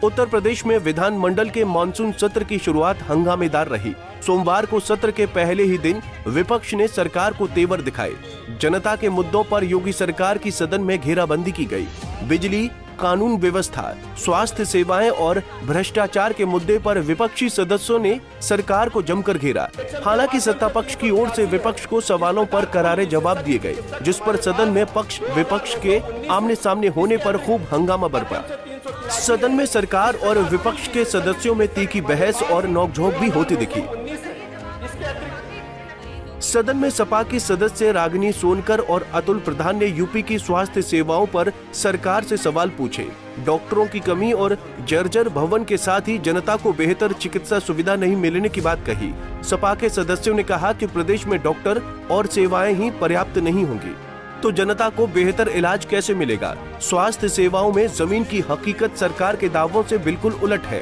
उत्तर प्रदेश में विधानमंडल के मानसून सत्र की शुरुआत हंगामेदार रही। सोमवार को सत्र के पहले ही दिन विपक्ष ने सरकार को तेवर दिखाए। जनता के मुद्दों पर योगी सरकार की सदन में घेराबंदी की गई। बिजली, कानून व्यवस्था, स्वास्थ्य सेवाएं और भ्रष्टाचार के मुद्दे पर विपक्षी सदस्यों ने सरकार को जमकर घेरा। हालांकि सत्ता पक्ष की ओर से विपक्ष को सवालों पर करारे जवाब दिए गए, जिस पर सदन में पक्ष विपक्ष के आमने सामने होने पर खूब हंगामा बरपा। सदन में सरकार और विपक्ष के सदस्यों में तीखी बहस और नोकझोंक भी होती दिखी। सदन में सपा की सदस्य रागिनी सोनकर और अतुल प्रधान ने यूपी की स्वास्थ्य सेवाओं पर सरकार से सवाल पूछे। डॉक्टरों की कमी और जर्जर भवन के साथ ही जनता को बेहतर चिकित्सा सुविधा नहीं मिलने की बात कही। सपा के सदस्यों ने कहा कि प्रदेश में डॉक्टर और सेवाएं ही पर्याप्त नहीं होंगी तो जनता को बेहतर इलाज कैसे मिलेगा। स्वास्थ्य सेवाओं में जमीन की हकीकत सरकार के दावों से बिल्कुल उलट है।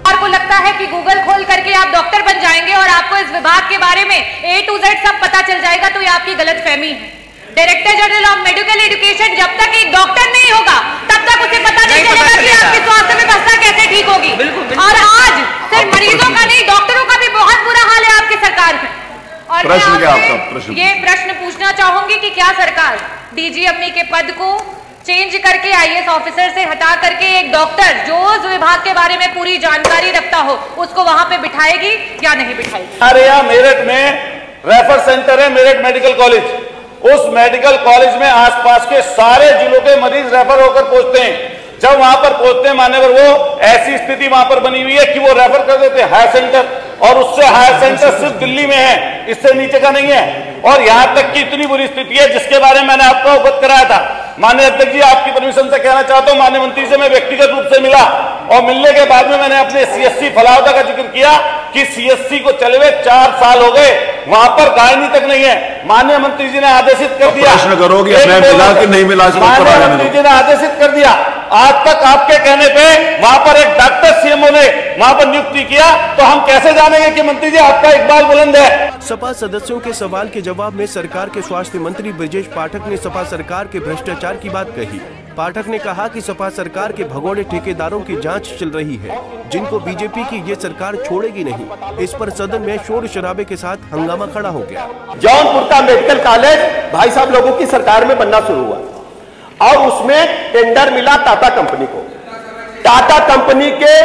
आपको लगता है कि गूगल खोल करके आप डॉक्टर बन जाएंगे और आपको इस विभाग के बारे में A to Z सब पता चल जाएगा, तो ये आपकी गलतफहमी है। Director general of medical education जब तक एक डॉक्टर नहीं होगा तब तक उसे पता नहीं चलेगा कि आपकी स्वास्थ्य व्यवस्था कैसे ठीक होगी। और आज सिर्फ मरीजों का नहीं, डॉक्टरों का भी बहुत बुरा हाल है आपकी सरकार में। और मैं ये प्रश्न पूछना चाहूंगी कि क्या सरकार डीजी अम्मी के पद को चेंज करके IAS ऑफिसर से हटा करके एक डॉक्टर जो उस विभाग के बारे में पूरी जानकारी रखता हो उसको वहां पे बिठाएगी या नहीं बिठाएगी? अरे यहाँ मेरठ में रेफर सेंटर है, मेरठ मेडिकल कॉलेज। उस मेडिकल कॉलेज में आसपास के सारे जिलों के मरीज रेफर होकर पहुंचते हैं। जब वहां पर पहुंचते हैं मान्यवर, वो ऐसी स्थिति वहां पर बनी हुई है कि वो रेफर कर देते हैं हायर सेंटर, और उससे हायर सेंटर सिर्फ दिल्ली में है, इससे नीचे का नहीं है। और यहां तक की इतनी बुरी स्थिति है जिसके बारे में मैंने आपको अवगत कराया था। माननीय अध्यक्ष जी, आपकी परमिशन से कहना चाहता हूं, माननीय मंत्री से मैं व्यक्तिगत रूप से मिला और मिलने के बाद में मैंने अपने CSC फलावदा का जिक्र किया कि CSC को चले हुए 4 साल हो गए, वहां पर गायनी तक नहीं है। माननीय मंत्री जी ने आदेशित कर दिया, प्रश्न करो कि मिला कि नहीं मिला, माननीय मंत्री जी ने आदेशित कर दिया। आज तक आपके कहने पे वहां पर एक डॉक्टर CMO ने वहां पर नियुक्ति किया, तो हम कैसे जानेंगे कि मंत्री जी आपका इकबाल बुलंद है? सपा सदस्यों के सवाल के जवाब में सरकार के स्वास्थ्य मंत्री ब्रजेश पाठक ने सपा सरकार के भ्रष्टाचार की बात कही। पाठक ने कहा कि सपा सरकार के भगोड़े ठेकेदारों की जांच चल रही है, जिनको बीजेपी की ये सरकार छोड़ेगी नहीं। इस पर सदन में शोर शराबे के साथ हंगामा खड़ा हो गया। जौनपुर का मेडिकल कॉलेज भाई साहब लोगों की सरकार में बनना शुरू हुआ और उसमें टेंडर मिला टाटा कंपनी को। टाटा कंपनी के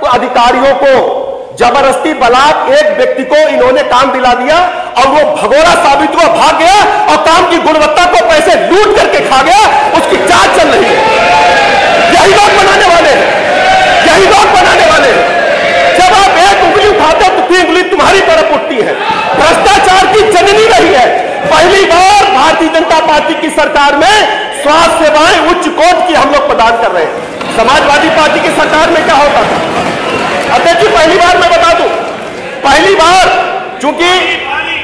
अधिकारियों को जबरदस्ती बलात् एक व्यक्ति को इन्होंने काम दिला दिया और वो भगोड़ा साबित हुआ, भाग गया और काम की गुणवत्ता को पैसे लूट करके खा गया। उसकी जांच चल रही है। यही लोग बनाने वाले हैं, यही लोग बनाने वाले हैं। जब आप एक उंगली उठाते तो 3 उंगली तुम्हारी तरफ उठती है। भ्रष्टाचार की जननी रही है। पहली बार भारतीय जनता पार्टी की सरकार में स्वास्थ्य सेवाएं उच्च कोटि की हम लोग प्रदान कर रहे हैं। समाजवादी पार्टी की सरकार में क्या होता था? अध्यक्ष जी, पहली बार मैं बता दूं, पहली बार, चूंकि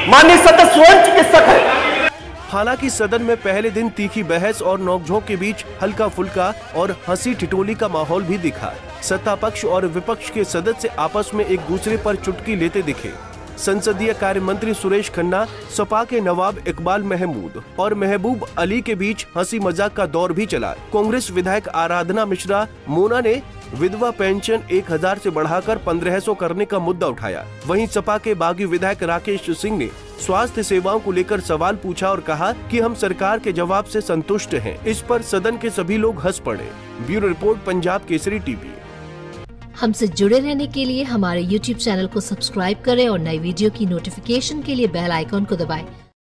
माननीय सदस्य स्वयं चिकित्सक है। हालांकि सदन में पहले दिन तीखी बहस और नोकझोंक के बीच हल्का फुल्का और हंसी ठिठोली का माहौल भी दिखा। सत्ता पक्ष और विपक्ष के सदस्य आपस में एक दूसरे पर चुटकी लेते दिखे। संसदीय कार्य मंत्री सुरेश खन्ना, सपा के नवाब इकबाल महमूद और महबूब अली के बीच हंसी मजाक का दौर भी चला। कांग्रेस विधायक आराधना मिश्रा मोना ने विधवा पेंशन 1000 से बढ़ाकर 1500 करने का मुद्दा उठाया। वहीं सपा के बागी विधायक राकेश सिंह ने स्वास्थ्य सेवाओं को लेकर सवाल पूछा और कहा कि हम सरकार के जवाब से संतुष्ट हैं। इस पर सदन के सभी लोग हंस पड़े। Bureau report, Punjab Kesari TV. हमसे जुड़े रहने के लिए हमारे YouTube चैनल को सब्सक्राइब करें और नई वीडियो की नोटिफिकेशन के लिए बेल आइकॉन को दबाएं।